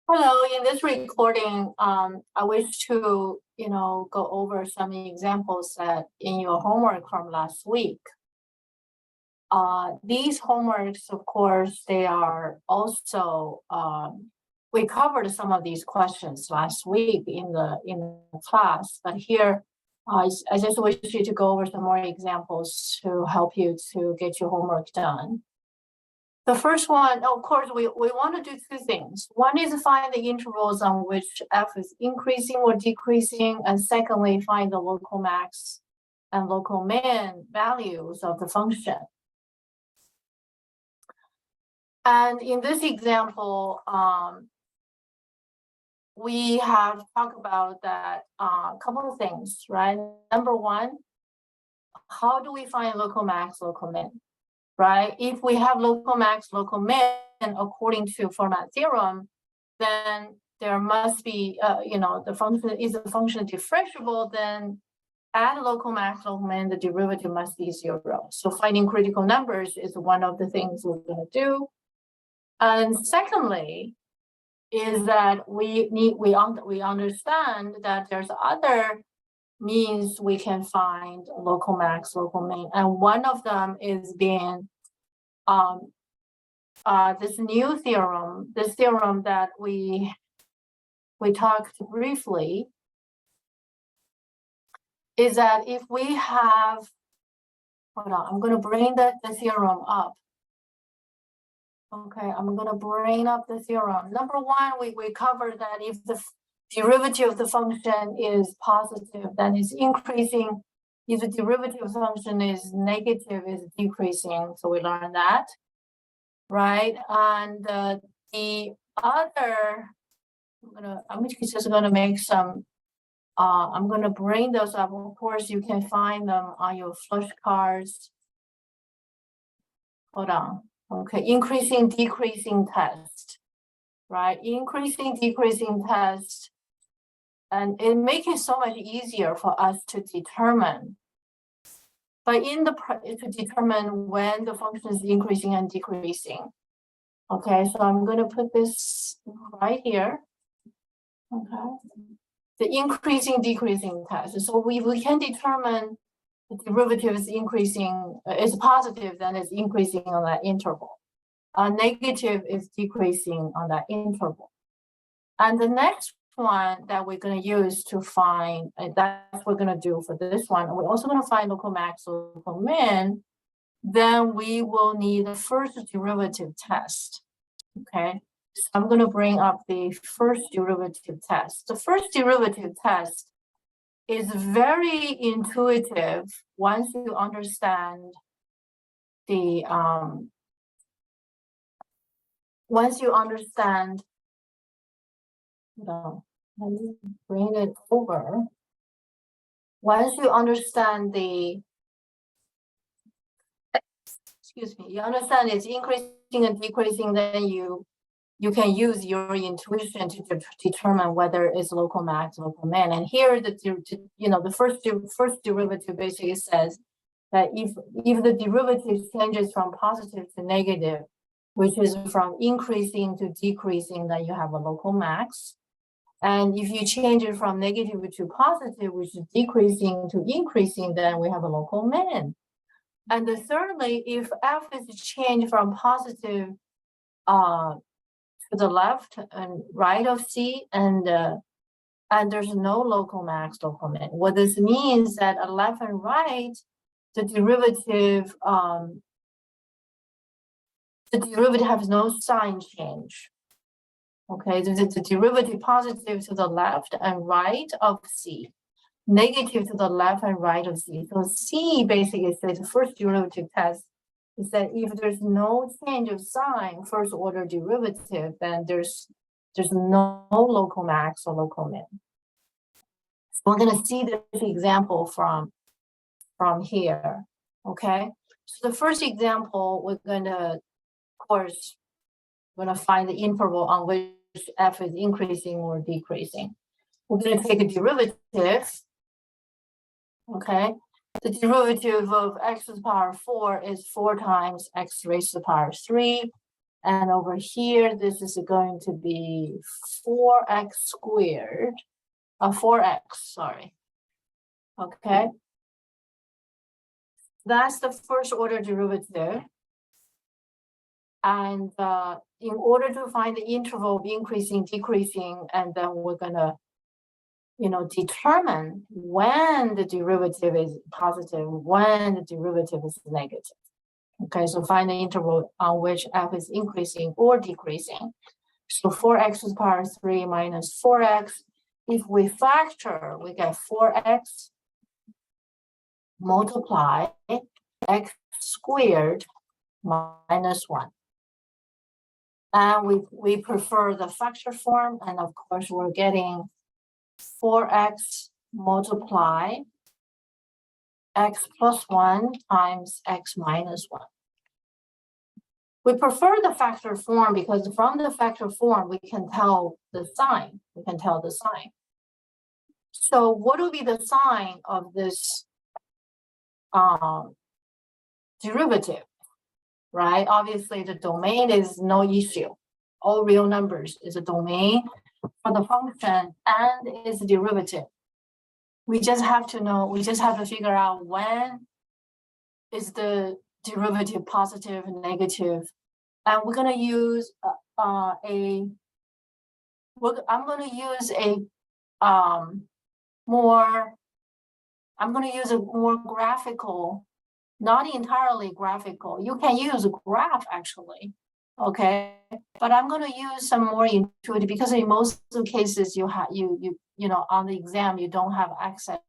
Hello, in this recording, I wish to, go over some examples that in your homework from last week. These homeworks, of course, they are also, we covered some of these questions last week in the class, but here, I just wish you to go over some more examples to help you to get your homework done. The first one, of course, we want to do two things. One is find the intervals on which f is increasing or decreasing, and secondly, find the local max and local min values of the function. And in this example, we have talked about that couple of things, right? Number one, how do we find local max, local min? Right? If we have local max, local min according to Fermat theorem, then there must be, the function is a function differentiable, then at local max, local min, the derivative must be 0. So finding critical numbers is one of the things we're going to do. And secondly, is that we understand that there's other means we can find local max, local min, and one of them is being this new theorem, this theorem that we talked briefly, is that if we have, hold on, I'm going to bring the theorem up. Okay, I'm going to bring up the theorem. Number one, we covered that if the derivative of the function is positive, then it's increasing. If the derivative function is negative, is decreasing. So we learned that, right? And the other, I'm just going to make some. I'm going to bring those up. Of course, you can find them on your flashcards. Hold on. Okay, increasing, decreasing test, right? Increasing, decreasing test, and it makes it so much easier for us to determine. But to determine when the function is increasing and decreasing. Okay, so I'm going to put this right here. Okay, the increasing, decreasing test. So we can determine the derivative is increasing, is positive, then it's increasing on that interval. Negative is decreasing on that interval. And the next one that we're going to use to find, that's what we're going to do for this one. We're also going to find local max, local min. Then we will need the first derivative test. Okay, so I'm going to bring up the first derivative test. The first derivative test is very intuitive once you understand the let me bring it over. Once you understand you understand it's increasing and decreasing, then you can use your intuition to determine whether it's local max, local min. And here, the first derivative basically says that if the derivative changes from positive to negative, which is from increasing to decreasing, then you have a local max. And if you change it from negative to positive, which is decreasing to increasing, then we have a local min. And thirdly, if f is changed from positive to the left and right of C, and there's no local max, local min. What this means that at left and right, the derivative has no sign change. Okay, the derivative positive to the left and right of C, negative to the left and right of C. So C basically says the first derivative test is that if there's no change of sign, first order derivative, then there's no local max or local min. So we're going to see this example from here. Okay, so the first example, we're going to, of course, find the interval on which f is increasing or decreasing. We're going to take a derivative. Okay, the derivative of x to the power 4 is 4 times x raised to the power 3, And over here, this is going to be 4x squared, 4x, sorry. Okay. That's the first order derivative. And in order to find the interval of increasing, decreasing, and then we're gonna, determine when the derivative is positive, when the derivative is negative. Okay, so find the interval on which f is increasing or decreasing. So 4x to the power 3 minus 4x. If we factor, we get 4x multiply x squared minus 1. And we prefer the factor form, and of course we're getting 4x multiply x plus 1 times x minus 1. We prefer the factor form because from the factor form we can tell the sign. So what will be the sign of this derivative? Right? Obviously, the domain is no issue. All real numbers is a domain for the function and its derivative. We just have to figure out when is the derivative positive, negative. And we're going to use I'm going to use a more graphical, not entirely graphical. You can use a graph actually, okay? But I'm going to use some more intuitive because in most of the cases you on the exam you don't have access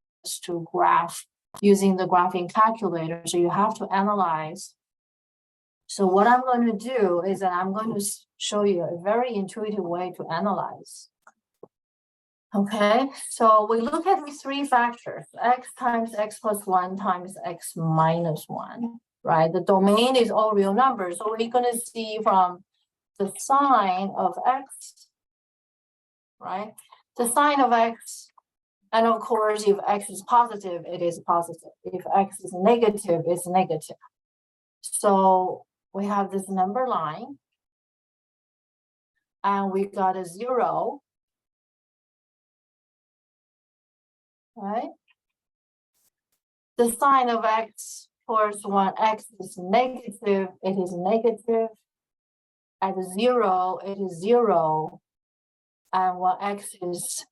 to graph using the graphing calculator, so you have to analyze. So what I'm going to do is that I'm going to show you a very intuitive way to analyze. Okay, so we look at these three factors, x times x plus 1 times x minus 1, right? The domain is all real numbers. So we're going to see from the sign of x, right? The sign of x, and of course, if x is positive, it is positive. If x is negative, it's negative. So we have this number line, and we got a 0. Right? The sign of x towards when x is negative, it is negative. At 0, it is 0. And when x is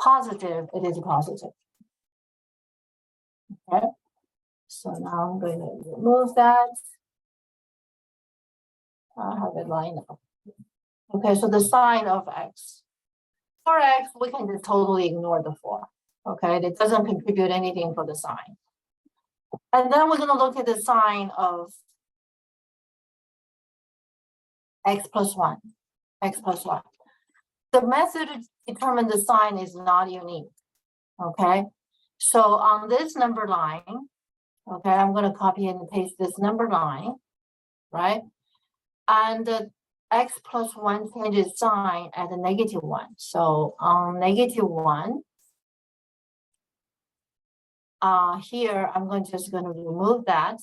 positive, it is positive. Okay. So now I'm going to remove that. I have it lined up. Okay, so the sign of x. For x, we can just totally ignore the 4. Okay, it doesn't contribute anything for the sign. And then we're going to look at the sign of x plus 1. X plus 1. The method to determine the sign is not unique. Okay, so on this number line, okay, I'm going to copy and paste this number line, right? And the x plus 1 changes sign at a negative 1. So on negative 1, here I'm just going to remove that,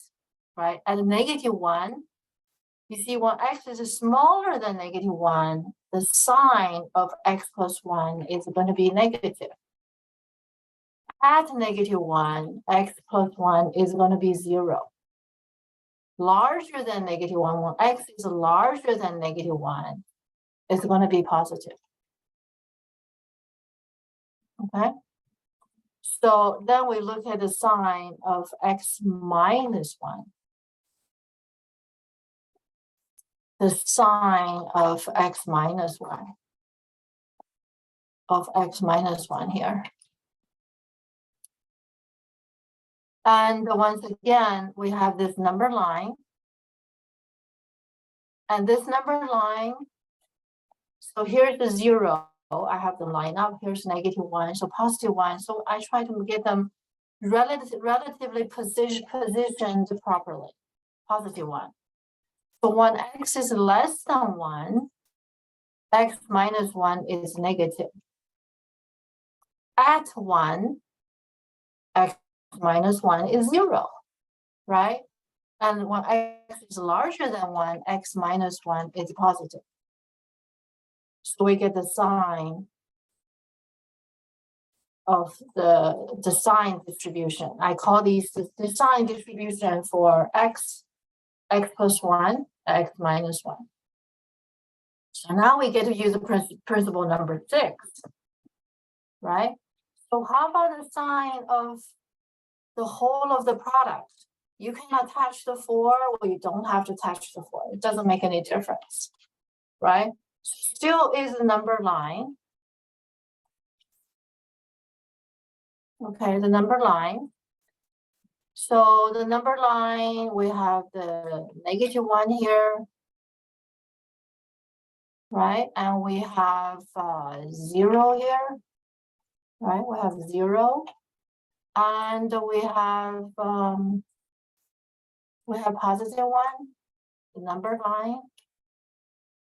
right? At a negative 1, you see when x is smaller than negative 1, the sign of x plus 1 is going to be negative. At negative 1, x plus 1 is going to be 0. Larger than negative 1, when x is larger than negative 1, it's going to be positive. Okay? So then we look at the sign of x minus 1. The sign of x minus 1. Of x minus 1 here. And once again, we have this number line. And this number line, so here's the 0. I have the line up. Here's negative 1, so positive 1. So I try to get them relatively positioned properly. Positive 1. So when x is less than 1, x minus 1 is negative. At 1, x minus 1 is 0, right? And when x is larger than 1, x minus 1 is positive. So we get the sign of the sign distribution. I call these the sign distribution for x plus 1, x minus 1. So now we get to use the principle number 6, right? So how about the sign of the whole of the product? You can attach the 4 or you don't have to attach the 4. It doesn't make any difference, right? Still is a number line. Okay, the number line. So the number line, we have the -1 here, right? And we have 0 here, right? We have 0, and we have +1, the number line,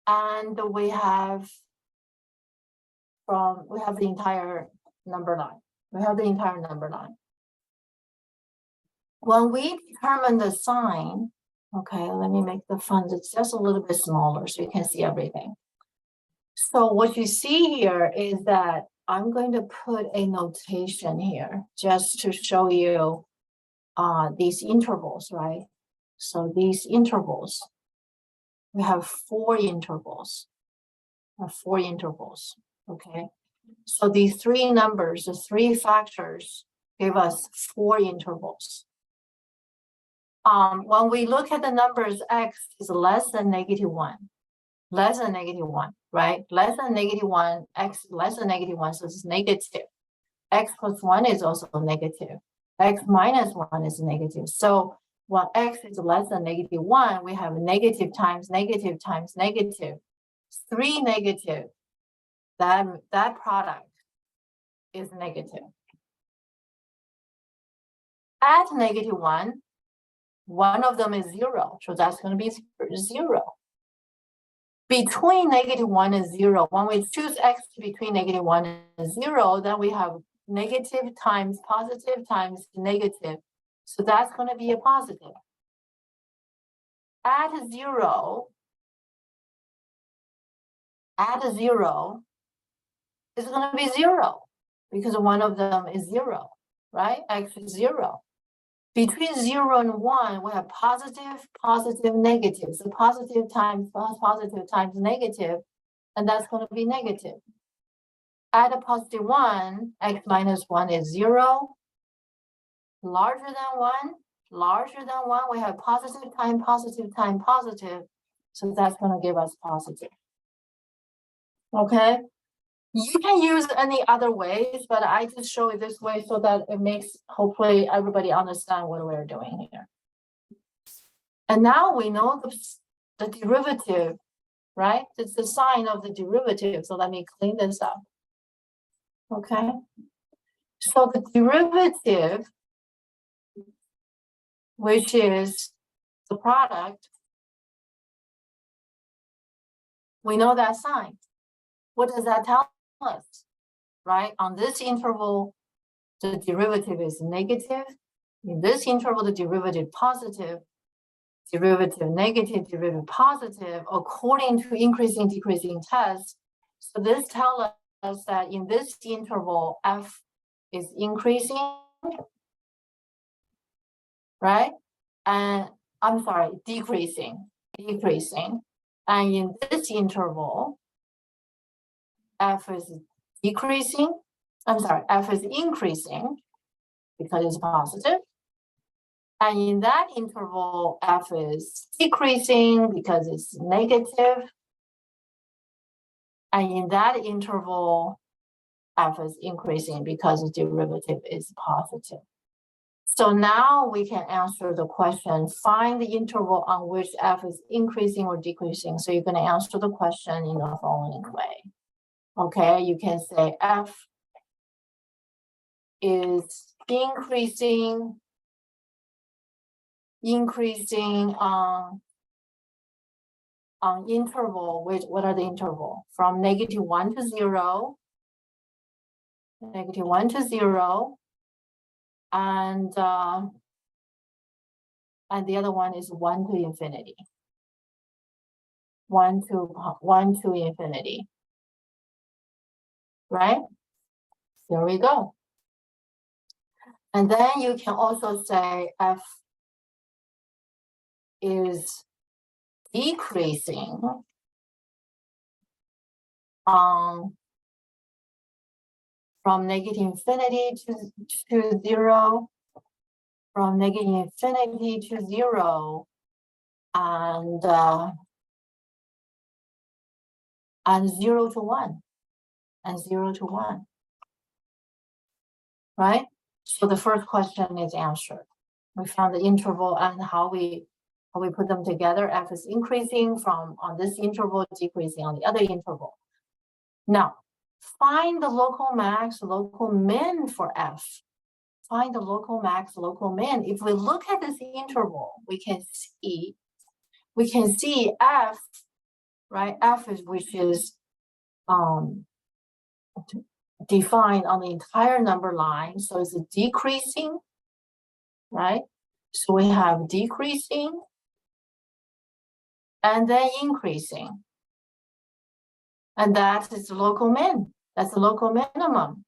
and we have the entire number line. We have the entire number line. When we determine the sign, okay, let me make the font just a little bit smaller so you can see everything. So what you see here is that I'm going to put a notation here just to show you these intervals, right? So these intervals, we have 4 intervals, okay? So these 3 numbers, the 3 factors, give us 4 intervals. When we look at the numbers, x is less than -1, right? Less than -1, x less than -1, so it's negative. X plus 1 is also negative. X minus 1 is negative. So when x is less than -1, we have negative times negative times negative. 3 negative. That product is negative. At -1, one of them is 0, so that's going to be 0. Between -1 and 0, when we choose x between -1 and 0, then we have negative times positive times negative. So that's going to be a positive. At 0, it's going to be 0 because one of them is 0, right? X is 0. Between 0 and 1, we have positive, positive, negative. So positive times negative, and that's going to be negative. At a +1, x minus 1 is 0. Larger than 1, we have positive times positive times positive. So that's going to give us positive. Okay? You can use any other ways, but I just show it this way so that it makes, hopefully, everybody understand what we're doing here. And now we know the derivative, right? It's the sign of the derivative. So let me clean this up. Okay? So the derivative, which is the product, we know that sign. What does that tell us, right? On this interval, the derivative is negative. In this interval, the derivative positive, derivative negative, derivative positive, according to increasing, decreasing tests. So this tells us that in this interval, f is increasing, right? And I'm sorry, decreasing. And in this interval, f is decreasing. I'm sorry, f is increasing because it's positive. And in that interval, f is decreasing because it's negative. And in that interval, f is increasing because the derivative is positive. So now we can answer the question, find the interval on which f is increasing or decreasing. So you're going to answer the question in the following way. Okay, you can say f is increasing on interval, which, what are the interval? From -1 to 0, -1 to 0, and and the other one is 1 to infinity. 1 to infinity. Right? There we go. And then you can also say f is decreasing from negative infinity to 0, from negative infinity to 0, and 0 to 1, and 0 to 1. Right? So the first question is answered. We found the interval and how we put them together. F is increasing from on this interval, decreasing on the other interval. Now, find the local max, local min for F. Find the local max, local min. If we look at this interval, we can see F, right? F is which is defined on the entire number line. So it's decreasing, right? So we have decreasing and then increasing. And that is the local min. That's the local minimum.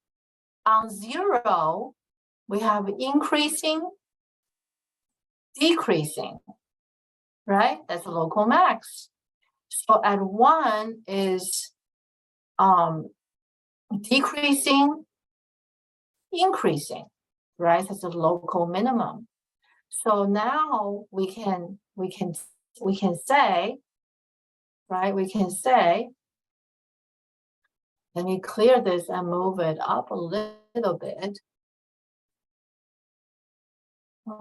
On 0, we have increasing, decreasing, right? That's the local max. So at 1 is decreasing, increasing, right? That's the local minimum. So now we can say, right? We can say, let me clear this and move it up a little bit.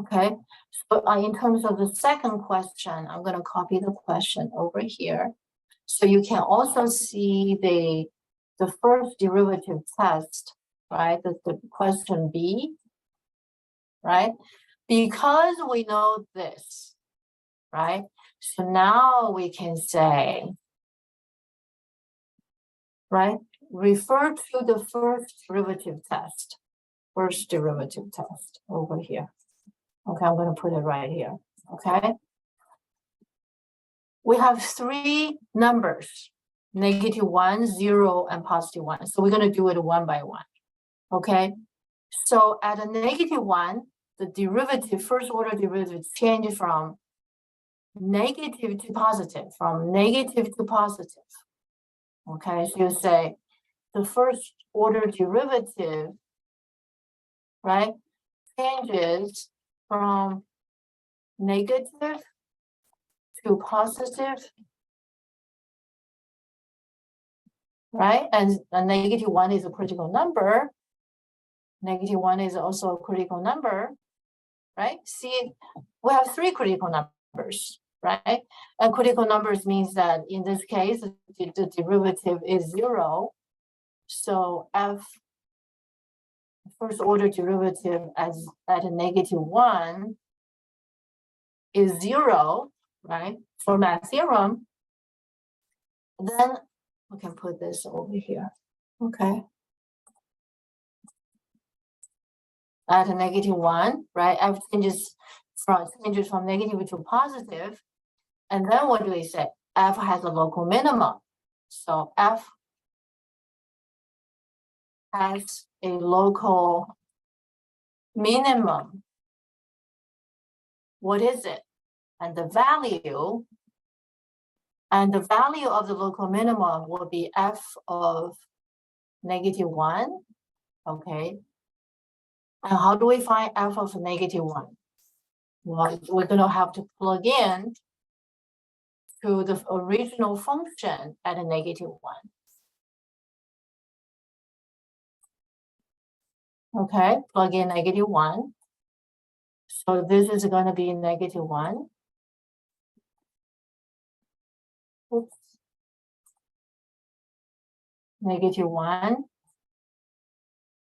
Okay, so in terms of the second question, I'm going to copy the question over here. So you can also see the first derivative test, right? The question B, right? Because we know this, right? So now we can say, right? Refer to the first derivative test over here. Okay, I'm going to put it right here. Okay. We have 3 numbers, -1, 0, and +1. So we're going to do it one by one. Okay. So at a -1, the derivative, first order derivative changes from negative to positive, from negative to positive. Okay, so you say the first order derivative, right, changes from negative to positive, right? And a -1 is a critical number. -1 is also a critical number, right? See, we have 3 critical numbers, right? And critical numbers means that in this case, the derivative is 0. So F, first order derivative at a -1 is 0, right? For math theorem. Then we can put this over here. Okay. At a -1, right? F changes from negative to positive. And then what do we say? F has a local minimum. So F has a local minimum. What is it? And the value of the local minimum will be F of -1. Okay. And how do we find F of -1? Well, we're going to have to plug in to the original function at a -1. Okay, plug in -1. So this is going to be -1. Oops. -1,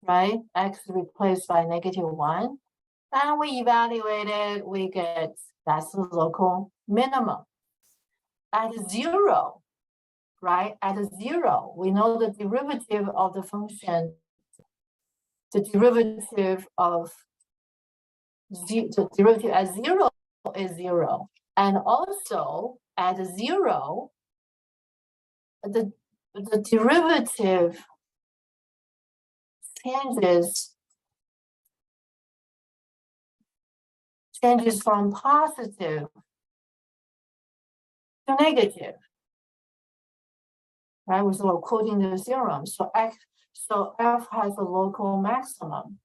right? X replaced by -1. And we evaluate it, we get that's the local minimum. At 0, right? At 0, we know the derivative of the function, the derivative at 0 is 0. And also at 0, the derivative changes from positive to negative, right? We're quoting the theorem. So F has a local maximum.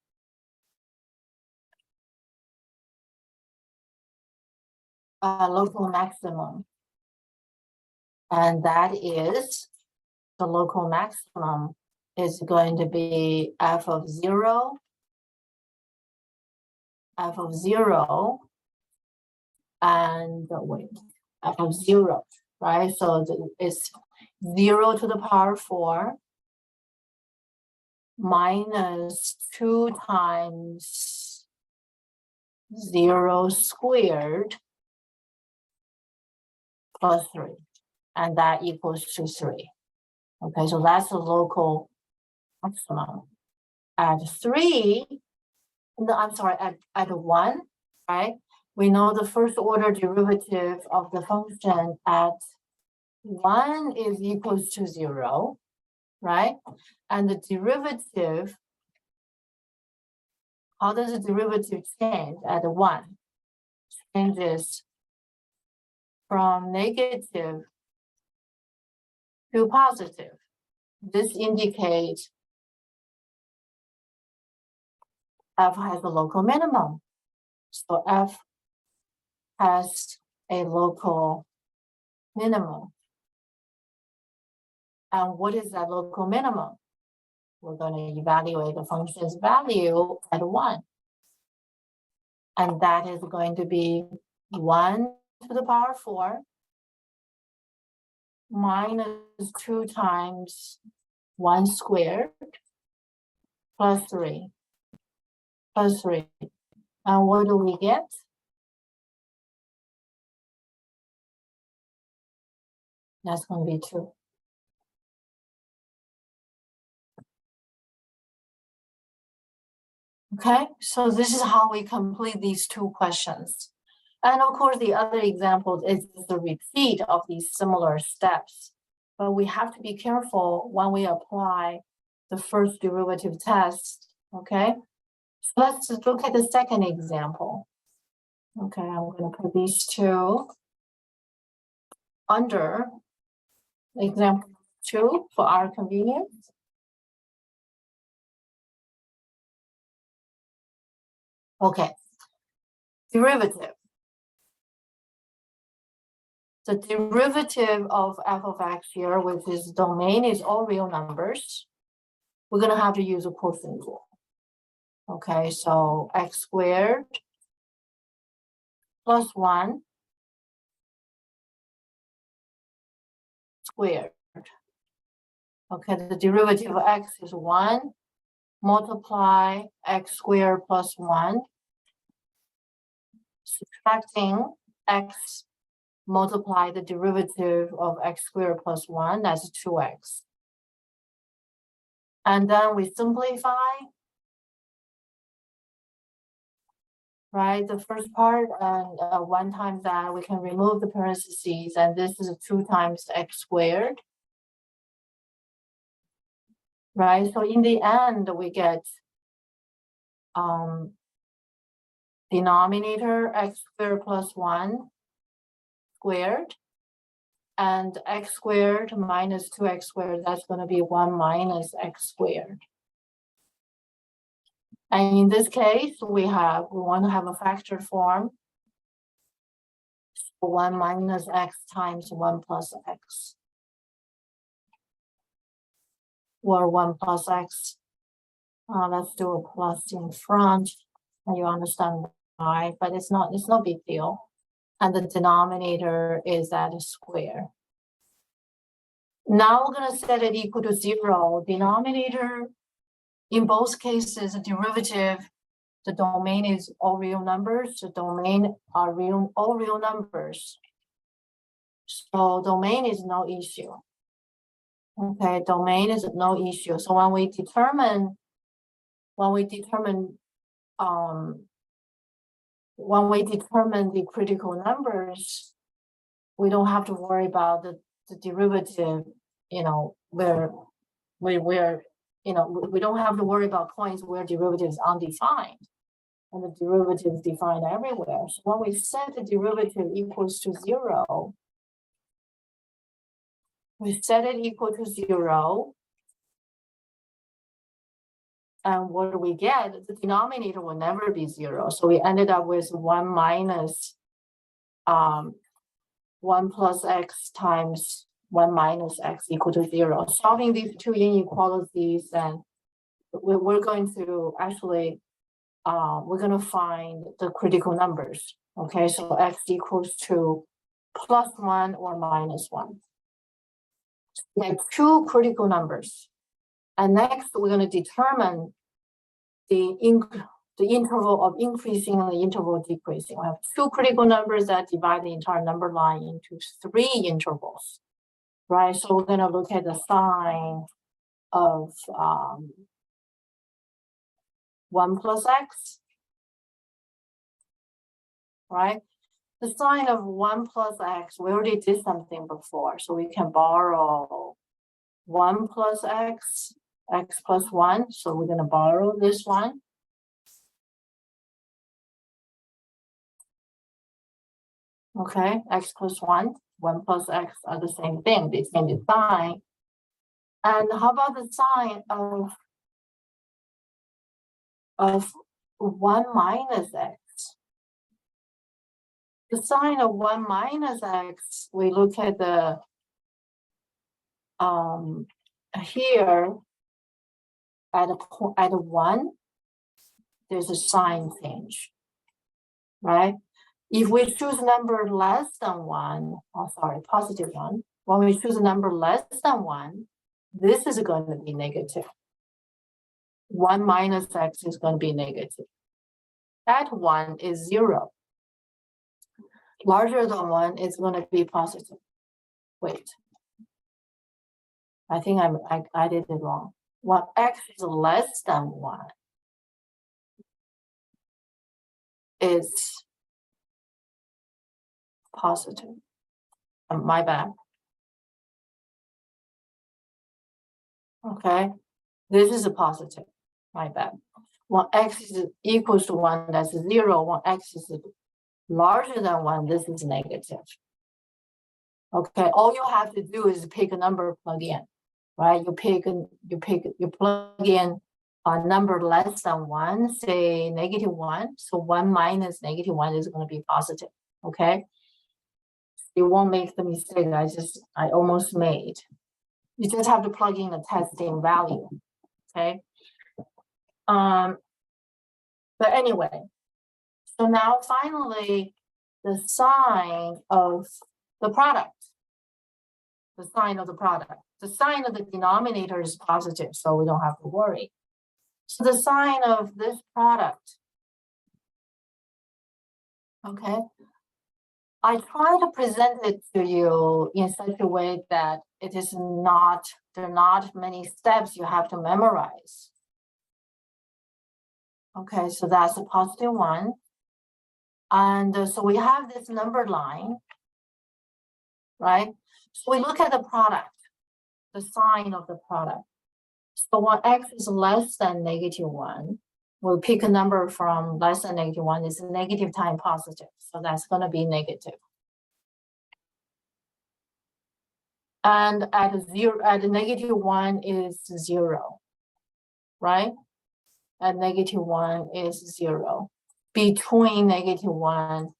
Local maximum. And that is, the local maximum is going to be F of 0, F of 0, and F of 0, right? So it's 0 to the power 4 minus 2 times 0 squared plus 3, and that equals to 3. Okay, so that's the local maximum. At 3, no, I'm sorry, at 1, right? We know the first order derivative of the function at 1 is equals to 0, right? And the derivative, how does the derivative change at 1? Changes from negative to positive. This indicates F has a local minimum. So F has a local minimum. And what is that local minimum? We're going to evaluate the function's value at 1. And that is going to be 1 to the power 4 minus 2 times 1 squared plus 3. Plus 3. And what do we get? That's going to be 2. Okay, so this is how we complete these 2 questions. And of course, the other example is the repeat of these similar steps. But we have to be careful when we apply the first derivative test, okay? So let's look at the second example. Okay, I'm going to put these 2 under example 2 for our convenience. Okay, derivative. The derivative of f of x here, with this domain is all real numbers. We're going to have to use a quotient rule. Okay, so x squared plus 1 squared. Okay, the derivative of x is 1 multiply x squared plus 1, subtracting x multiply the derivative of x squared plus 1, that's 2x. And then we simplify, right? The first part, and 1 times that, we can remove the parentheses, and this is 2 times x squared. Right, so in the end, we get denominator x squared plus 1 squared, and x squared minus 2x squared, that's going to be 1 minus x squared. And in this case, we want to have a factored form. So 1 minus x times 1 plus x. Or 1 plus x. Let's do a plus in front. And you understand why, but it's no big deal. And the denominator is at a square. Now we're going to set it equal to 0. Denominator, in both cases, the derivative, the domain is all real numbers. The domain are all real numbers. So domain is no issue. Okay, domain is no issue. So when we determine when we determine the critical numbers, we don't have to worry about the derivative, where we're, we don't have to worry about points where derivative is undefined and the derivative is defined everywhere. So when we set the derivative equals to 0, we set it equal to 0. And what do we get? The denominator will never be 0. So we ended up with 1 minus 1 plus x times 1 minus x equal to 0. Solving these two inequalities, and we're going to actually, we're going to find the critical numbers. Okay, so x equals to +1 or -1. We have two critical numbers. And next, we're going to determine the interval of increasing and the interval of decreasing. We have two critical numbers that divide the entire number line into 3 intervals, right? So we're going to look at the sign of 1 plus x, right? The sign of 1 plus x, we already did something before, so we can borrow 1 plus x, x plus 1. So we're going to borrow this one. Okay, x plus 1, 1 plus x are the same thing, they change the sign. And how about the sign of 1 minus x? The sign of 1 minus x, we look at the here at a 1, there's a sign change, right? If we choose number less than 1, positive 1, when we choose a number less than 1, this is going to be negative. 1 minus x is going to be negative. At 1 is 0. Larger than 1 is going to be positive. Wait. I think I did it wrong. When x is less than 1 is positive. My bad. Okay, this is a positive. My bad. When x is equals to 1, that's 0. When x is larger than 1, this is negative. Okay, all you have to do is pick a number, plug in, right? You plug in a number less than 1, say -1. So 1 minus -1 is going to be positive. Okay, you won't make the mistake I almost made. You just have to plug in a testing value. Okay. But anyway, so now finally, the sign of the product. The sign of the product. The sign of the denominator is positive, so we don't have to worry. So the sign of this product. Okay. I try to present it to you in such a way that it is not, there are not many steps you have to memorize. Okay, so that's a positive 1. And so we have this number line, right? So we look at the product, the sign of the product. So when x is less than -1, we'll pick a number from less than -1, is negative times positive. So that's going to be negative. And at -1 is 0, right? At -1 is 0. Between -1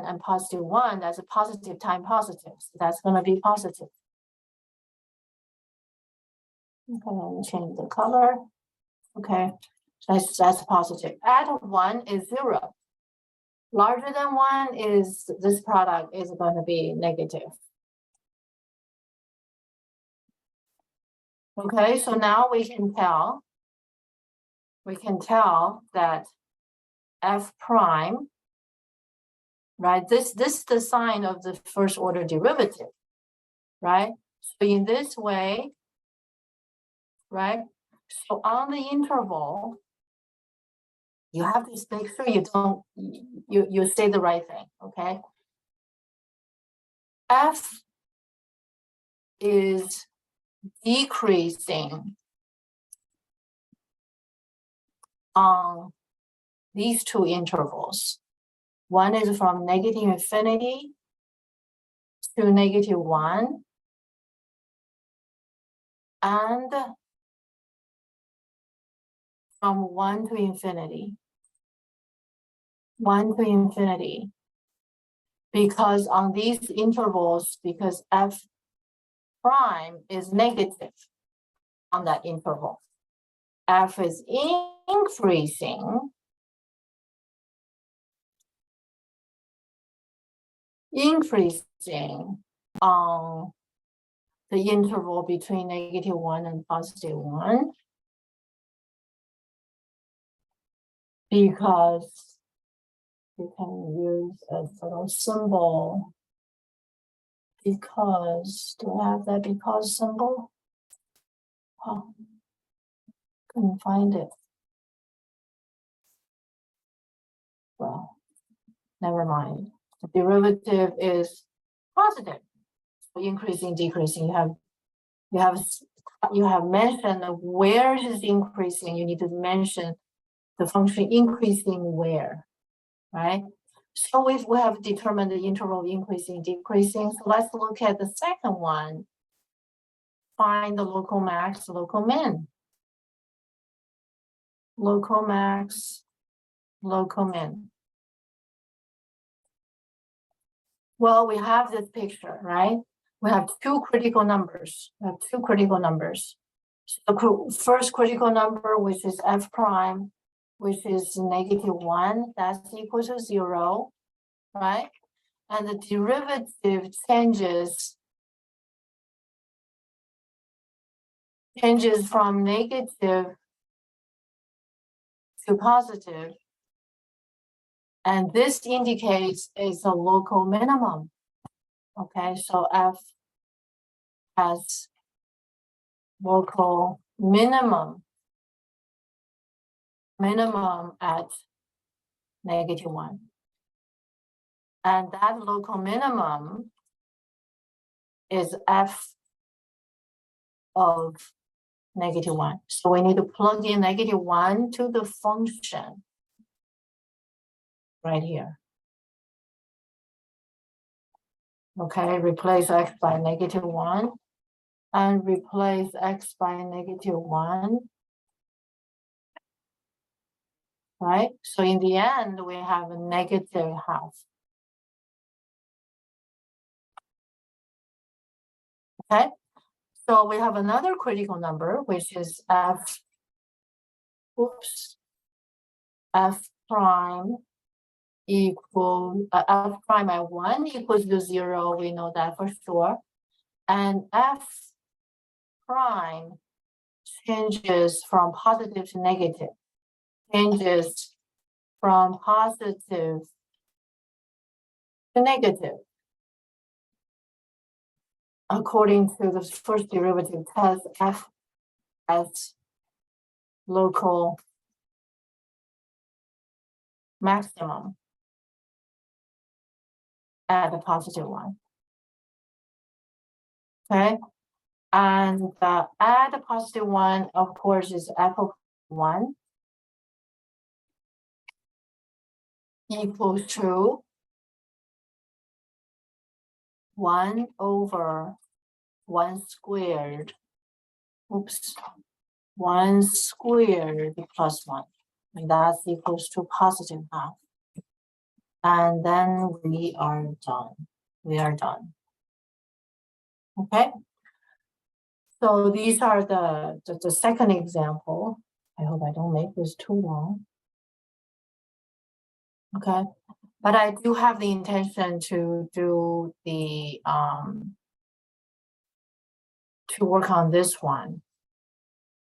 and +1, that's a positive times positive. So that's going to be positive. Okay, let me change the color. Okay, that's positive. At 1 is 0. Larger than 1 is, this product is going to be negative. Okay, so now we can tell that f prime, right? This is the sign of the first order derivative, right? So in this way, right? So on the interval, You have to make sure you say the right thing, okay? F is decreasing on these two intervals. One is from negative infinity to -1, and from 1 to infinity. 1 to infinity. Because on these intervals, because f prime is negative on that interval, f is increasing on the interval between -1 and +1, because you can use a little symbol. Because, do I have that because symbol? Oh, couldn't find it. Well, never mind. The derivative is positive. So increasing, decreasing. You have mentioned where it is increasing. You need to mention the function increasing where, right? So we have determined the interval increasing, decreasing. So let's look at the second one. Find the local max, local min. Local max, local min. Well, we have this picture, right? We have two critical numbers. So the first critical number, which is f prime, which is -1, that's equal to 0, right? And the derivative changes from negative to positive. And this indicates it's a local minimum. Okay, so f has local minimum at -1. And that local minimum is f of -1. So we need to plug in -1 to the function right here. Okay, replace x by -1 and replace x by -1. Right? So in the end, we have a -1/2. Okay? So we have another critical number, which is f prime equal f prime at 1 equals to 0. We know that for sure. And f prime changes from positive to negative. Changes from positive to negative, according to the first derivative test, f as local maximum at the +1. Okay, and at the +1, of course, is f of 1 equals to 1 over 1 squared. 1 squared plus 1. And that's equals to +1/2. And then we are done. Okay. So these are the second example. I hope I don't make this too long. Okay. But I do have the intention to do the to work on this one.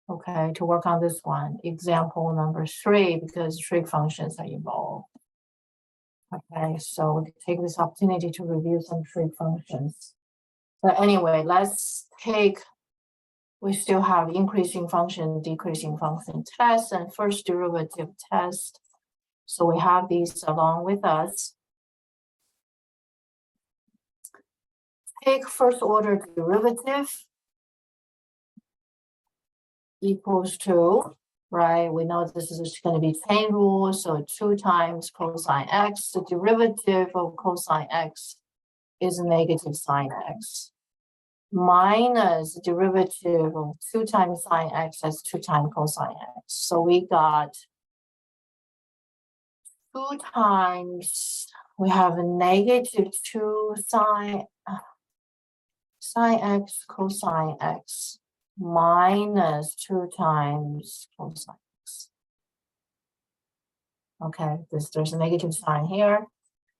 Okay, to work on this one, example number 3, because trig functions are involved. Okay, so take this opportunity to review some trig functions. But anyway, we still have increasing function, decreasing function test, and first derivative test. So we have these along with us. Take first order derivative equals to, right? We know this is going to be chain rule, so 2 times cosine x. The derivative of cosine x is negative sine x. Minus the derivative of 2 times sine x, that's 2 times cosine x. So we got 2 times, we have a negative 2 sine x cosine x minus 2 times cosine x. Okay, there's a negative sign here.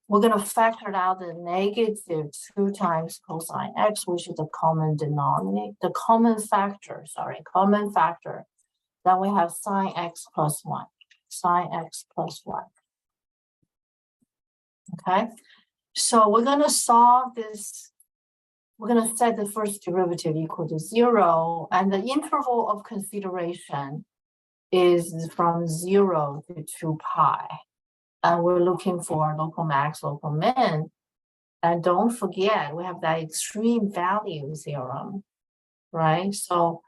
We're going to factor out the negative 2 times cosine x, which is the common denominator, the common factor. Then we have sine x plus 1. Sine x plus 1. Okay, so we're going to solve this. We're going to set the first derivative equal to 0, and the interval of consideration is from 0 to 2 pi. And we're looking for local max, local min. And don't forget, we have that extreme value theorem, right? So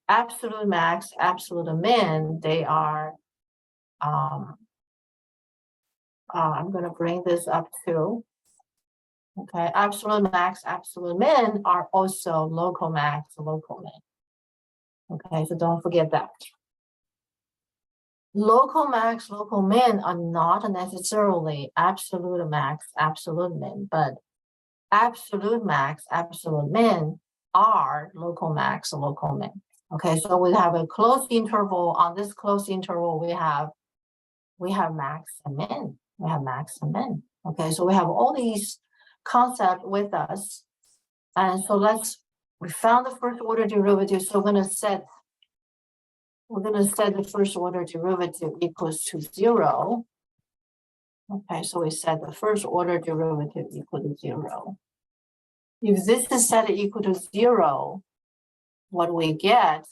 absolute max, absolute min, they are, I'm going to bring this up too. Okay, absolute max, absolute min are also local max, local min. Okay, so don't forget that. Local max, local min are not necessarily absolute max, absolute min, but absolute max, absolute min are local max, local min. Okay, so we have a closed interval. On this closed interval, we have max and min. We have max and min. Okay, so we have all these concepts with us. And so we found the first order derivative. So we're going to set the first order derivative equals to 0. Okay, so we set the first order derivative equal to 0. If this is set equal to 0, what we get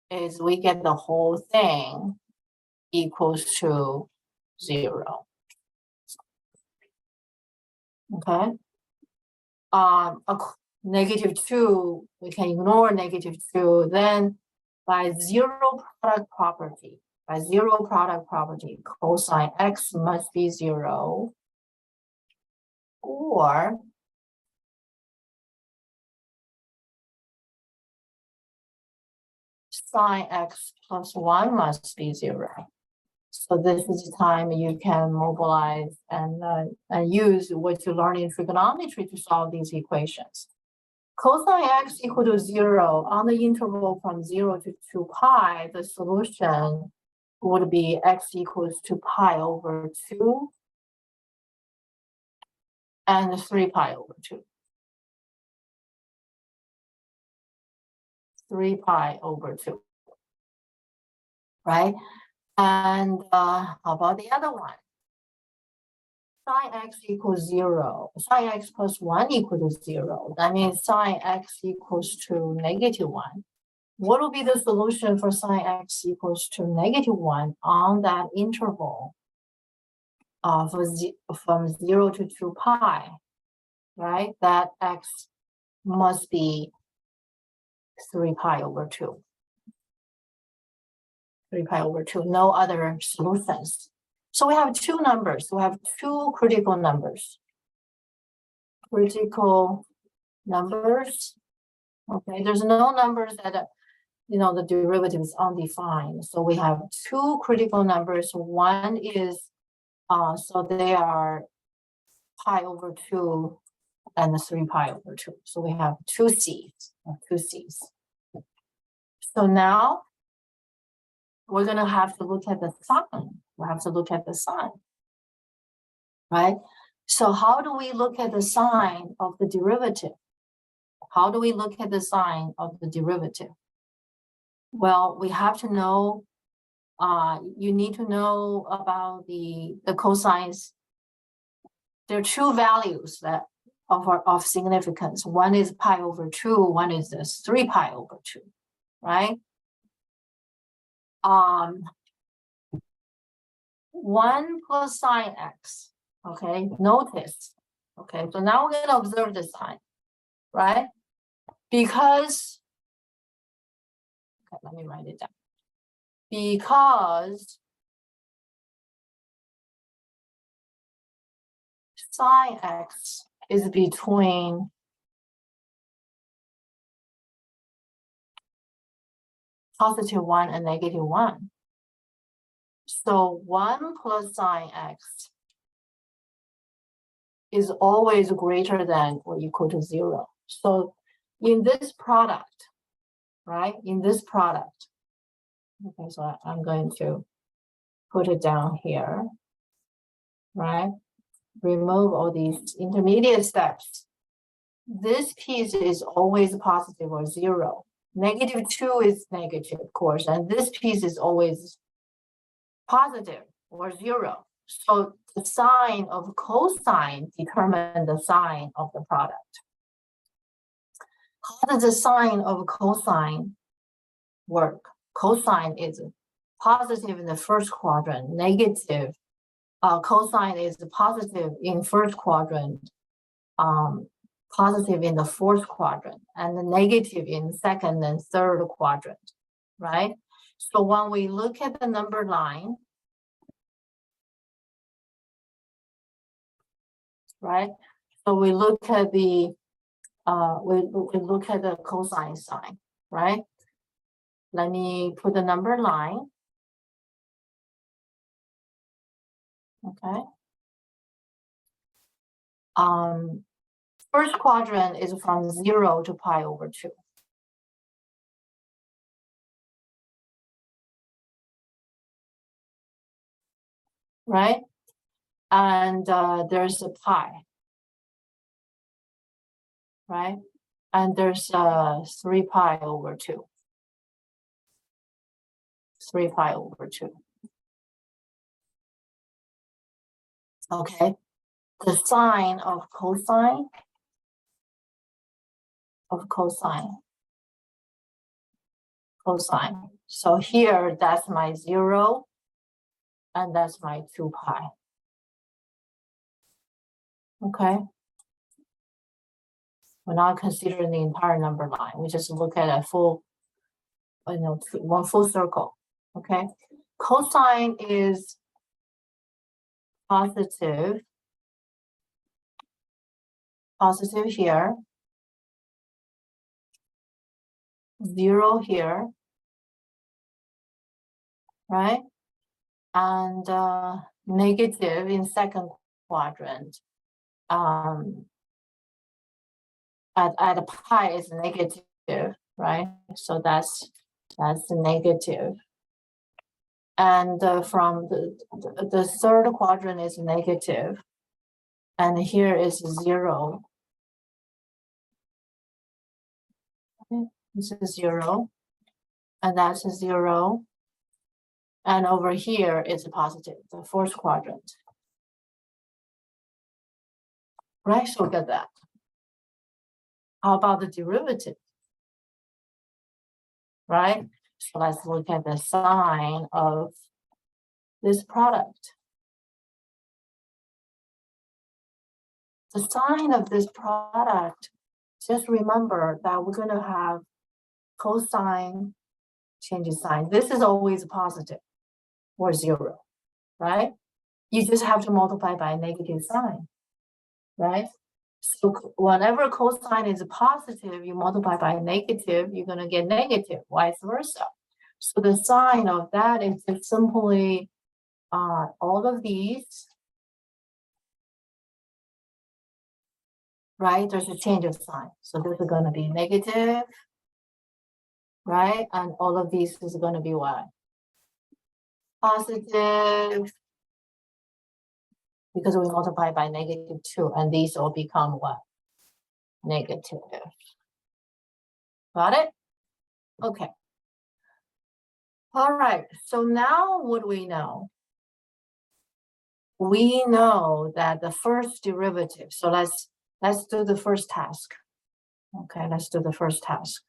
is we get the whole thing equals to 0. Okay. -2, we can ignore -2. Then by zero product property, cosine x must be 0, or sine x plus 1 must be 0. So this is the time you can mobilize and use what you learn in trigonometry to solve these equations. Cosine x equal to 0 on the interval from 0 to 2 pi, the solution would be x equals to pi over 2 and 3 pi over 2. 3 pi over 2, right? And how about the other one? Sine x equals 0. Sine x plus 1 equals 0. That means sine x equals to -1. What will be the solution for sine x equals to -1 on that interval from 0 to 2 pi, right? That x must be 3 pi over 2. 3 pi over 2, no other solutions. So we have two numbers. We have two critical numbers. Critical numbers. Okay, there's no numbers that, the derivative is undefined. So we have two critical numbers. One is, so they are pi over 2 and 3 pi over 2. So we have two C's. So now we're going to have to look at the sign. We have to look at the sign, right? So how do we look at the sign of the derivative? How do we look at the sign of the derivative? Well, we have to know, you need to know about the cosines. There are two values that of significance. One is pi over 2, one is 3 pi over 2, right? 1 plus sine x, okay, notice, okay, so now we're going to observe the sign, right? Because, okay, let me write it down. Because sine x is between +1 and -1. So 1 plus sine x is always greater than or equal to 0. So in this product, right, in this product, okay, so I'm going to put it down here, right? Remove all these intermediate steps. This piece is always positive or 0. -2 is negative, of course, and this piece is always positive or 0. So the sign of cosine determines the sign of the product. How does the sign of cosine work? Cosine is positive in the first quadrant, negative. Cosine is positive in first quadrant, positive in the fourth quadrant, and the negative in second and third quadrant, right? So when we look at the number line, right? So we look at the we look at the cosine sign, right? Let me put the number line. Okay. First quadrant is from 0 to pi over 2. Right? And there's a pi. Right? And there's 3 pi over 2. 3 pi over 2. Okay. The sign of cosine cosine. So here, that's my 0, and that's my 2 pi. Okay. We're not considering the entire number line. We just look at a full, one full circle. Okay. Cosine is positive here, 0 here, right? And negative in second quadrant. At pi is negative, right? So that's negative. And from the third quadrant is negative, and here is 0. Okay. This is 0, and that's 0. And over here is positive, the fourth quadrant. Right, so look at that. How about the derivative? Right, so let's look at the sign of this product. The sign of this product, just remember that we're going to have cosine changes sign. This is always positive or 0, right? You just have to multiply by a negative sign, right? So whenever cosine is positive, you multiply by a negative, you're going to get negative, vice versa. So the sign of that is just simply all of these, right? There's a change of sign. So this is going to be negative, right? And all of these is going to be what? Positive, because we multiply by -2, and these all become what? Negative. Got it? Okay. All right, so now what we know? We know that the first derivative, so let's do the first task. Okay, let's do the first task.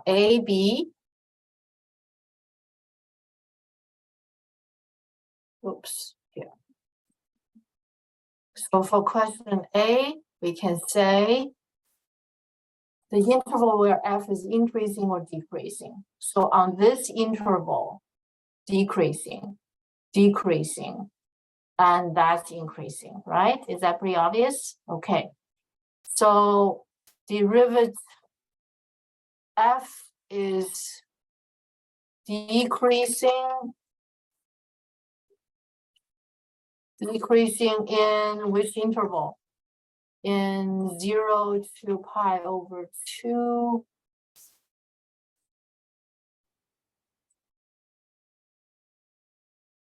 AB oops, here. So for question A, we can say the interval where f is increasing or decreasing. So on this interval, decreasing, and that's increasing, right? Is that pretty obvious? Okay. So derivative f is decreasing in which interval? In 0 to pi over 2.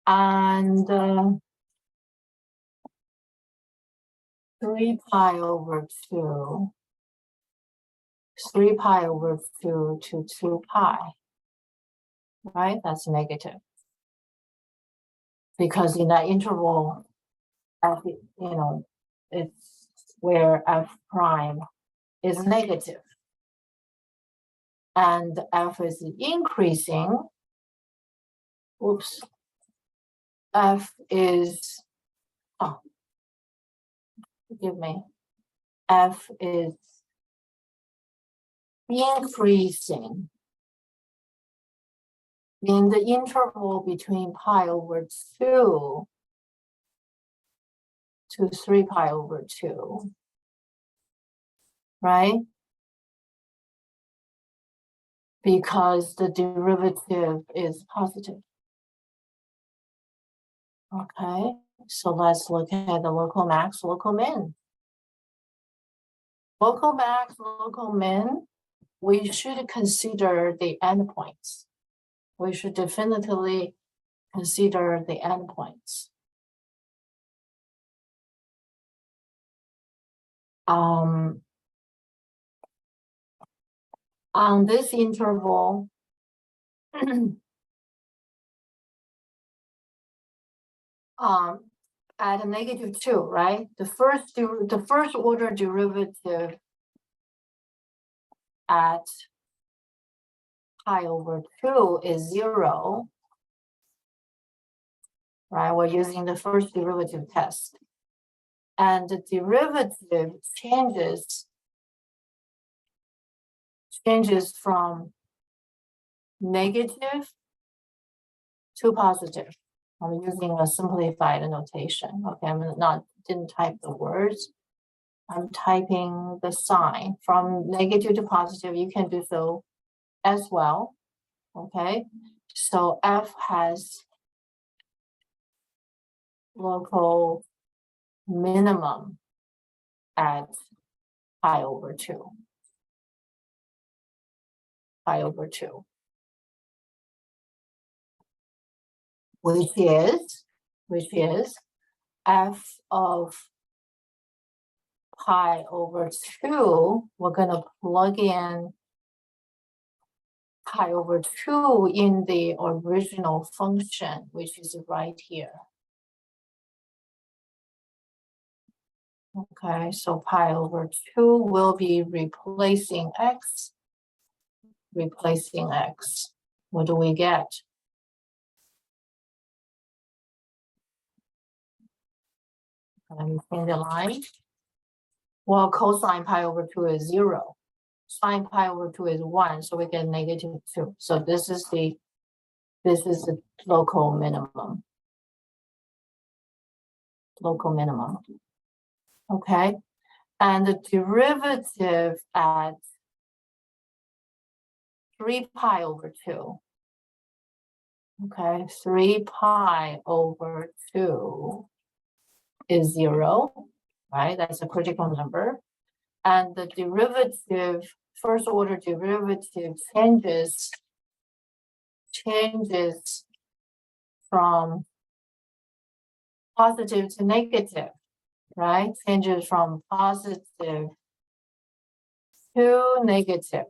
And 3 pi over 2. 3 pi over 2 to 2 pi. Right? That's negative. Because in that interval, f, it's where f prime is negative. And f is increasing. Oops. F is, forgive me. F is increasing in the interval between pi over 2 to 3 pi over 2, right? Because the derivative is positive. Okay, so let's look at the local max, local min. Local max, local min, we should consider the endpoints. We should definitely consider the endpoints. On this interval, at a -2, right? The first order derivative at pi over 2 is 0, right? We're using the first derivative test. And the derivative changes from negative to positive. I'm using a simplified notation. Okay, didn't type the words. I'm typing the sign from negative to positive. You can do so as well. Okay, so f has local minimum at pi over 2. Pi over 2. Which is f of pi over 2, we're going to plug in pi over 2 in the original function, which is right here. Okay, so pi over 2 will be replacing x. What do we get? Let me change the line. Well, cosine pi over 2 is 0. Sine pi over 2 is 1, so we get -2. So this is the local minimum. Okay, and the derivative at 3 pi over 2. Okay, 3 pi over 2 is 0, right? That's a critical number. And the derivative, first order derivative changes from positive to negative, right? Changes from positive to negative.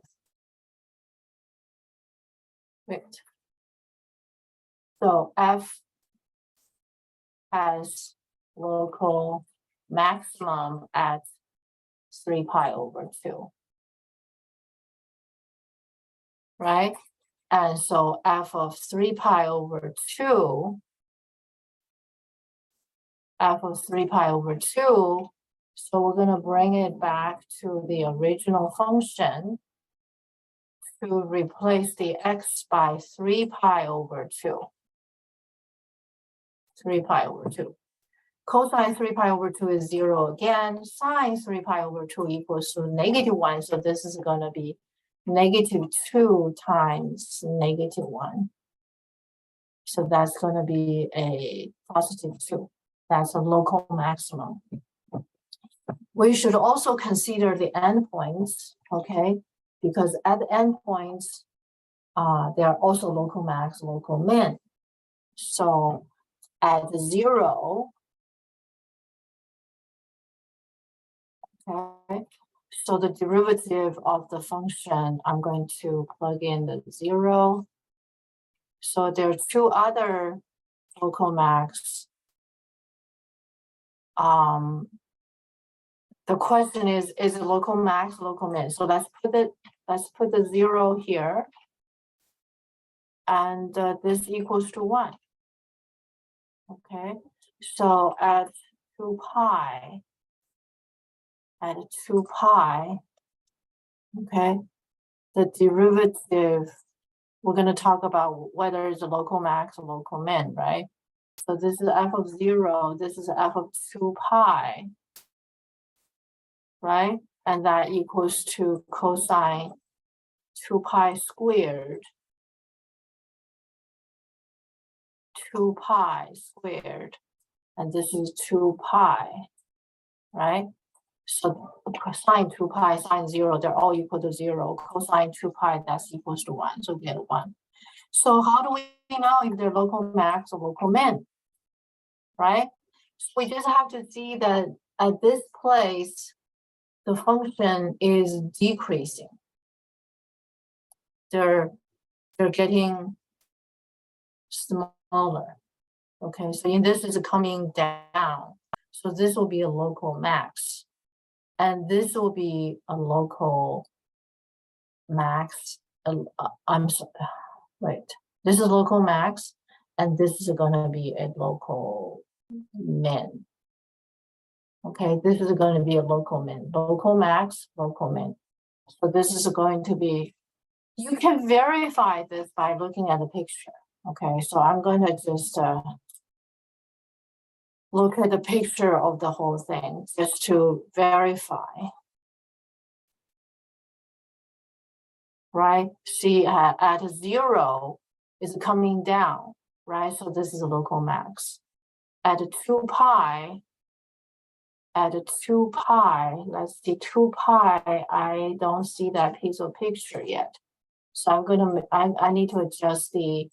Right. So f has local maximum at 3 pi over 2. Right? And so f of 3 pi over 2 f of 3 pi over 2. So we're going to bring it back to the original function to replace the x by 3 pi over 2. 3 pi over 2. Cosine 3 pi over 2 is 0 again. Sine 3 pi over 2 equals to -1. So this is going to be -2 times -1. So that's going to be a +2. That's a local maximum. We should also consider the endpoints, okay? Because at the endpoints, there are also local max, local min. So at 0, okay, so the derivative of the function, I'm going to plug in the 0. So there are two other local max. The question is it local max, local min? So let's put the 0 here. And this equals to 1. Okay, so at 2 pi, okay, the derivative, we're going to talk about whether it's a local max or local min, right? So this is f of 0, this is f of 2 pi, right? And that equals to cosine 2 pi squared, 2 pi squared, and this is 2 pi, right? So cosine 2 pi, sine 0, they're all equal to 0. Cosine 2 pi, that's equals to 1, so get 1. So how do we know if they're local max or local min, right? So we just have to see that at this place, the function is decreasing. They're getting smaller. Okay, so in this is coming down. So this will be a local max. And this will be a local max. I'm sorry, wait. This is local max, and this is going to be a local min. Okay, this is going to be a local min. Local max, local min. So this is going to be, you can verify this by looking at the picture. Okay, so I'm going to just look at the picture of the whole thing just to verify. Right? See, at 0 is coming down, right? So this is a local max. At 2 pi, let's see, 2 pi, I don't see that piece of picture yet. So I need to adjust the,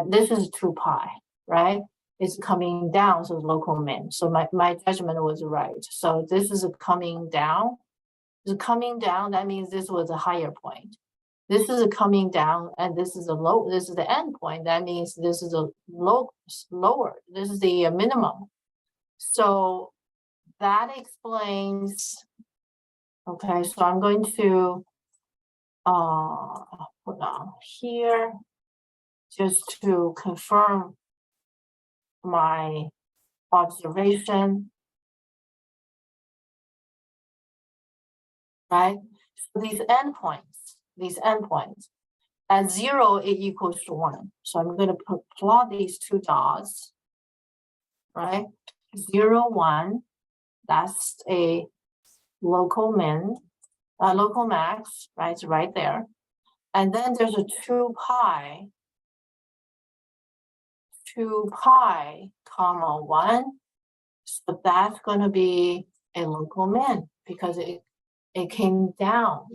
this is 2 pi, right? It's coming down, so local min. So my judgment was right. So this is coming down. It's coming down, that means this was a higher point. This is a coming down, and this is a low, this is the end point. That means this is a lower, this is the minimum. So that explains, okay, so I'm going to put on here just to confirm my observation. Right? So these endpoints, at 0, it equals to 1. So I'm going to plot these two dots, right? 0, 1, that's a local min, local max, right? It's right there. And then there's a 2 pi, comma 1. So that's going to be a local min because it came down,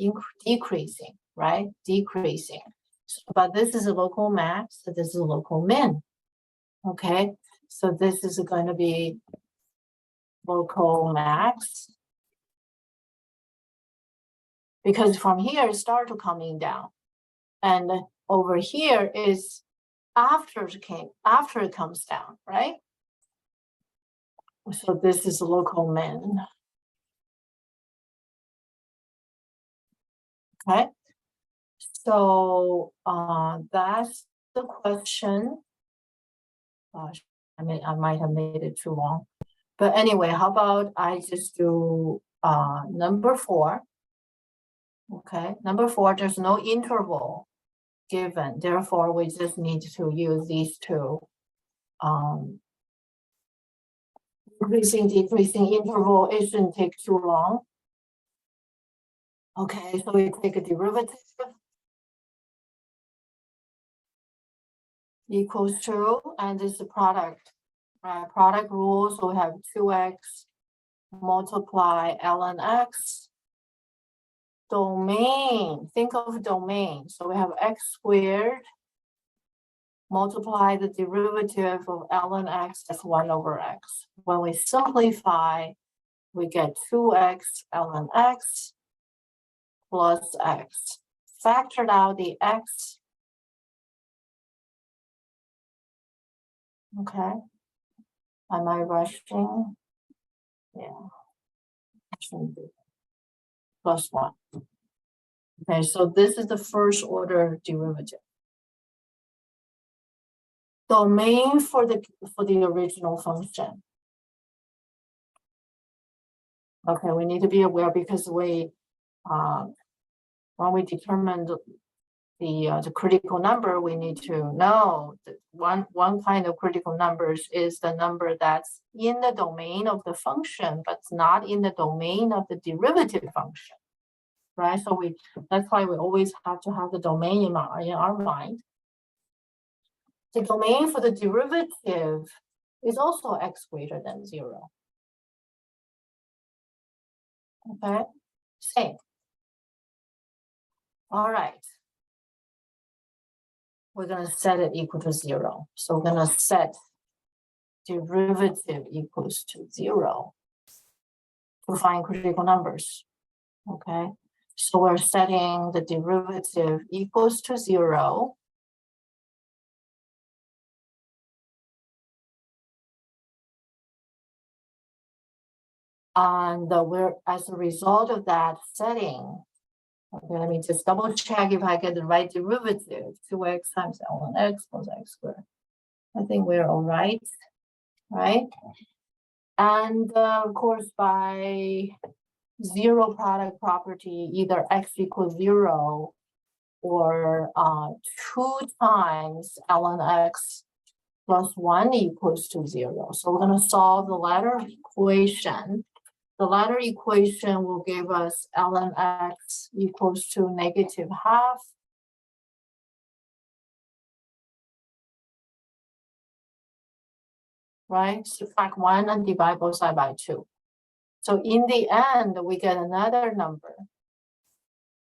decreasing, right? Decreasing. So, but this is a local max, so this is a local min. Okay, so this is going to be local max. Because from here it started coming down. And over here is after it comes down, right? So this is local min. Okay, so that's the question. Gosh, I might have made it too long. But anyway, how about I just do number 4. Okay, number 4, there's no interval given. Therefore, we just need to use these two. Increasing, decreasing interval, it shouldn't take too long. Okay, so we take a derivative equals 2, and this is the product. Right, product rule, so we have 2x multiply ln x. Domain, think of domain. So we have x squared multiply the derivative of ln x as 1 over x. When we simplify, we get 2x ln x plus x. Factored out the x. Okay. Am I rushing? Yeah. Plus 1. Okay, so this is the first order derivative. Domain for the original function. Okay, we need to be aware because we when we determine the critical number, we need to know that one kind of critical numbers is the number that's in the domain of the function, but not in the domain of the derivative function, right? So that's why we always have to have the domain in our mind. The domain for the derivative is also x greater than 0. Okay, same. All right. We're going to set it equal to 0. So we're going to set derivative equals to 0 to find critical numbers. Okay, so we're setting the derivative equals to 0. And as a result of that setting, okay, let me just double check if I get the right derivative. 2x times ln x plus x squared. I think we're all right, right? And of course, by zero product property, either x equals 0 or 2 times ln x plus 1 equals to 0. So we're going to solve the latter equation. The latter equation will give us ln x equals to -½ right? Subtract 1 and divide both sides by 2. So in the end, we get another number.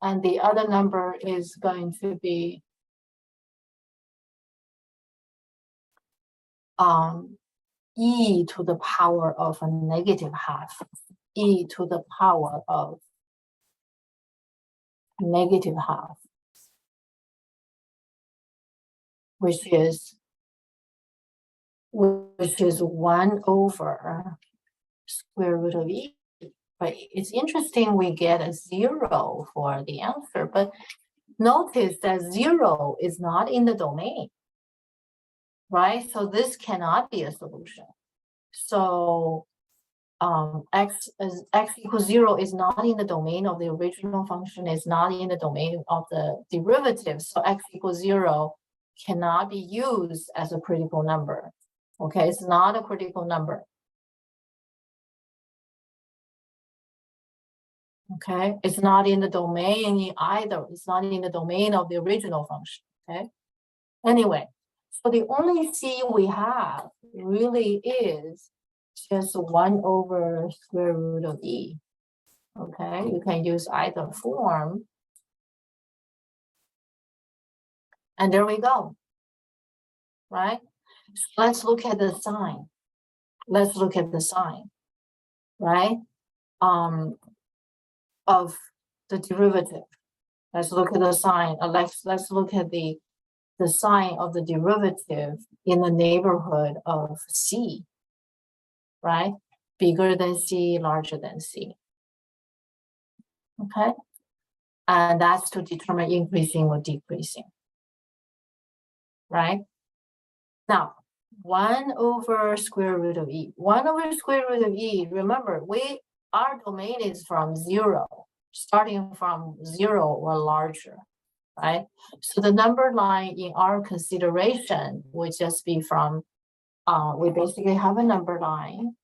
And the other number is going to be e to the power of a -½ e to the power of -½ which is 1 over square root of e. But it's interesting we get a 0 for the answer, but notice that 0 is not in the domain, right? So this cannot be a solution. So x equals 0 is not in the domain of the original function, is not in the domain of the derivative. So x equals 0 cannot be used as a critical number. Okay, it's not a critical number. Okay, it's not in the domain either. It's not in the domain of the original function. Okay, anyway, so the only c we have really is just 1 over square root of e. Okay, you can use either form. And there we go. Right? So let's look at the sign. Let's look at the sign, right? Of the derivative. Let's look at the sign. Let's look at the sign of the derivative in the neighborhood of c, right? Bigger than c, larger than c. Okay, and that's to determine increasing or decreasing, right? Now, 1 over square root of e. 1 over square root of e, remember, our domain is from 0, starting from 0 or larger, right? So the number line in our consideration would just be from, we basically have a number line,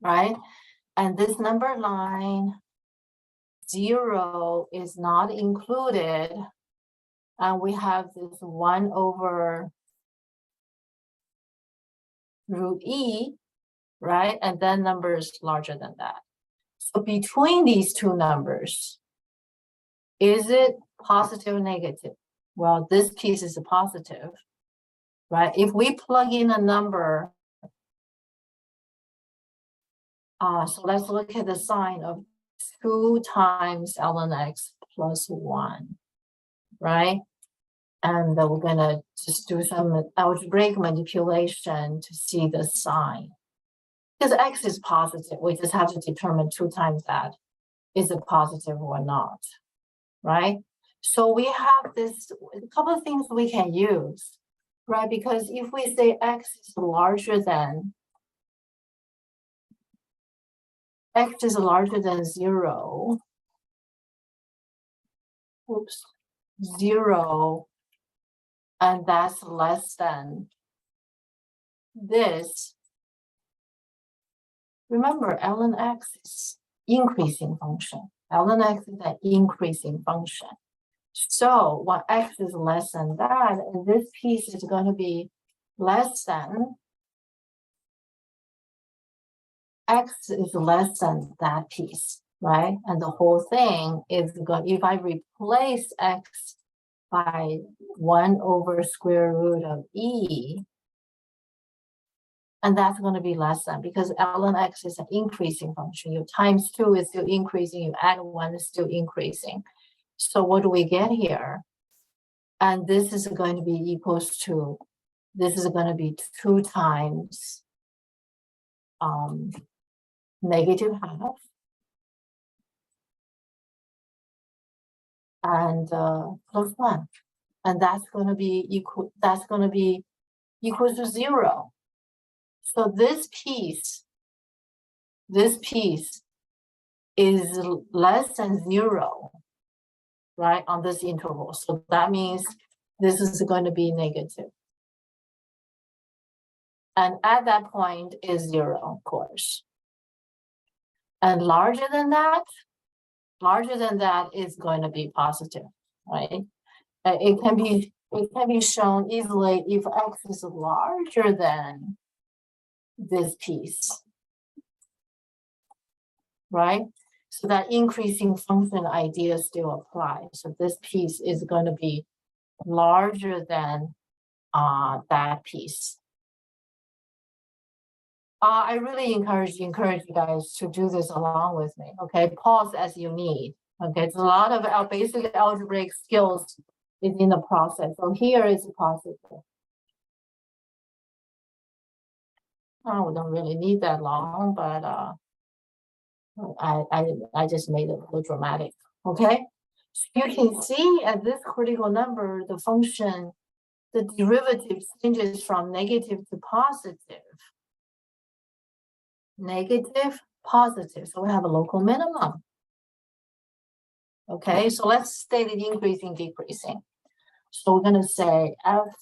right? And this number line, 0 is not included. And we have this 1 over root e, right? And then numbers larger than that. So between these two numbers, is it positive or negative? Well, this piece is a positive, right? If we plug in a number, so let's look at the sign of 2 times ln x plus 1, right? And we're gonna just do some algebraic manipulation to see the sign. Because x is positive, we just have to determine 2 times that. Is it positive or not, right? So we have this, a couple of things we can use, right? Because if we say x is larger than 0, oops, 0, and that's less than this. Remember, ln x is increasing function. ln x is an increasing function. So when x is less than that, and this piece is going to be less than, x is less than that piece, right? And the whole thing is going, if I replace x by 1 over square root of e, and that's going to be less than, because ln x is an increasing function. You times 2 is still increasing, you add 1 is still increasing. So what do we get here? And this is going to be equals to, this is going to be 2 times negative half. And plus 1. And that's going to be equal, that's going to be equal to 0. So this piece is less than 0, right, on this interval. So that means this is going to be negative. And at that point is 0, of course. And larger than that is going to be positive, right? It can be shown easily if x is larger than this piece, right? So that increasing function idea still applies. So this piece is going to be larger than that piece. I really encourage you guys to do this along with me. Okay, pause as you need. Okay, there's a lot of our basic algebraic skills is in the process. So here is positive. Oh, we don't really need that long, but I just made it a little dramatic. Okay, so you can see at this critical number, the function, the derivative changes from negative to positive. Negative, positive. So we have a local minimum. Okay, so let's state it increasing, decreasing. So we're going to say f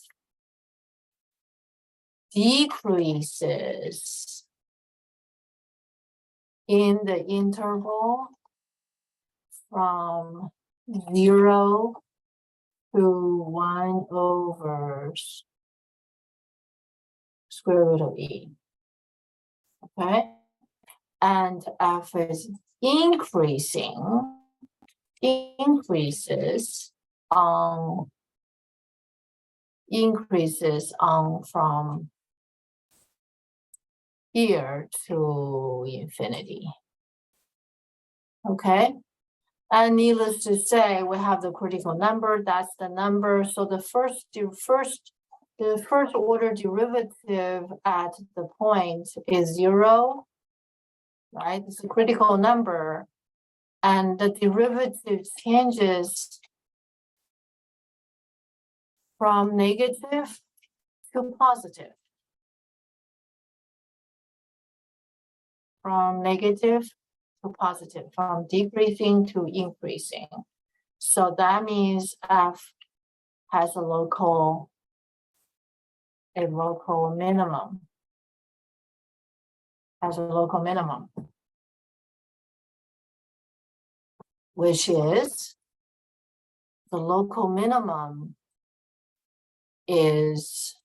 decreases in the interval from 0 to 1 over square root of e. Okay, and f is increases from here to infinity. Okay, and needless to say, we have the critical number. That's the number. So the first order derivative at the point is 0, right? It's a critical number, and the derivative changes from negative to positive. From negative to positive, from decreasing to increasing. So that means F has a local minimum. Has a local minimum, which is the local minimum is,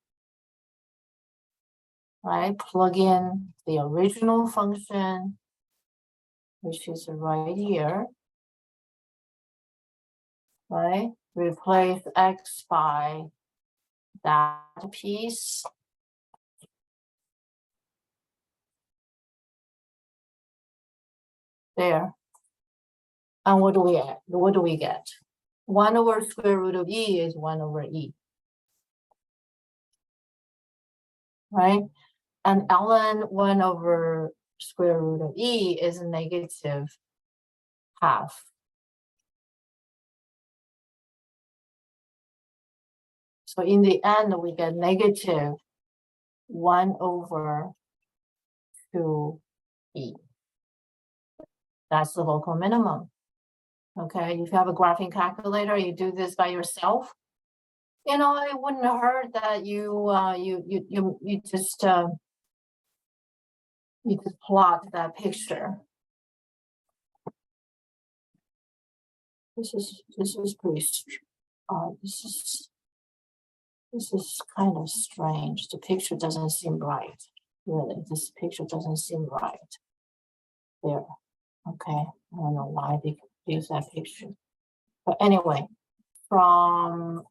right, plug in the original function, which is right here, right? Replace x by that piece. There. And what do we get? What do we get? 1 over square root of e is 1 over e. Right? And ln 1 over square root of e is negative half. So in the end, we get negative 1 over 2e. That's the local minimum. Okay, if you have a graphing calculator, you do this by yourself. You know, it wouldn't hurt that you just plot that picture. This is pretty. This is kind of strange. The picture doesn't seem right. Really, this picture doesn't seem right. There. Okay, I don't know why they use that picture. But anyway, from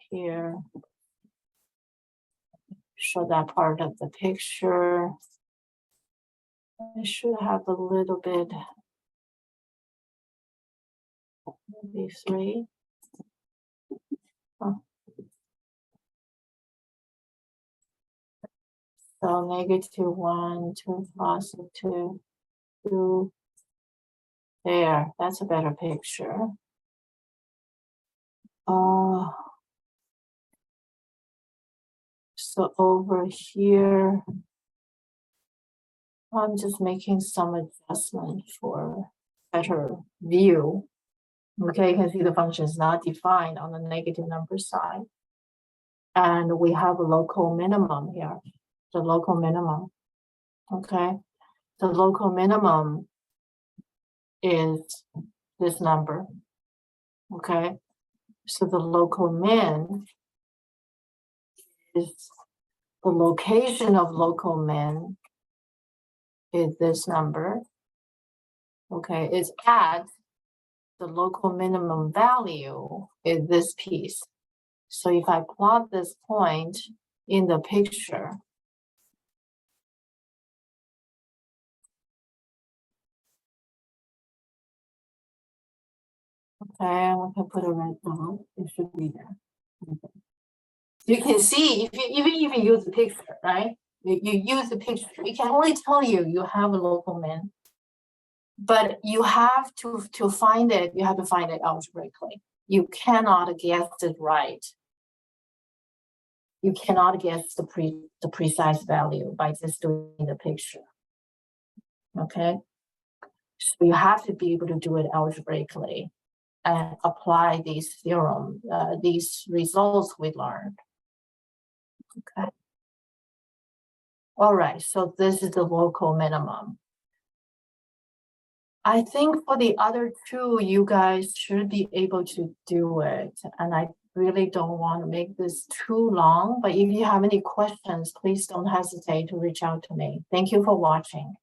here, show that part of the picture. I should have a little bit, maybe 3. Oh. So -1 to +2, 2. There, that's a better picture. So over here, I'm just making some adjustment for better view. Okay, you can see the function is not defined on the negative number side. And we have a local minimum here, the local minimum. Okay, the local minimum is this number. Okay, so the local min is the location of local min is this number. Okay, it's at the local minimum value is this piece. So if I plot this point in the picture, okay, we can put a red dot. It should be there. Okay. You can see if you use the picture, right? You use the picture. It can only tell you have a local min, but you have to find it. You have to find it algebraically. You cannot guess it right. You cannot guess the precise value by just doing the picture. Okay, so you have to be able to do it algebraically and apply these theorem, these results we learned. Okay. All right, so this is the local minimum. I think for the other two, you guys should be able to do it. And I really don't want to make this too long, but if you have any questions, please don't hesitate to reach out to me. Thank you for watching.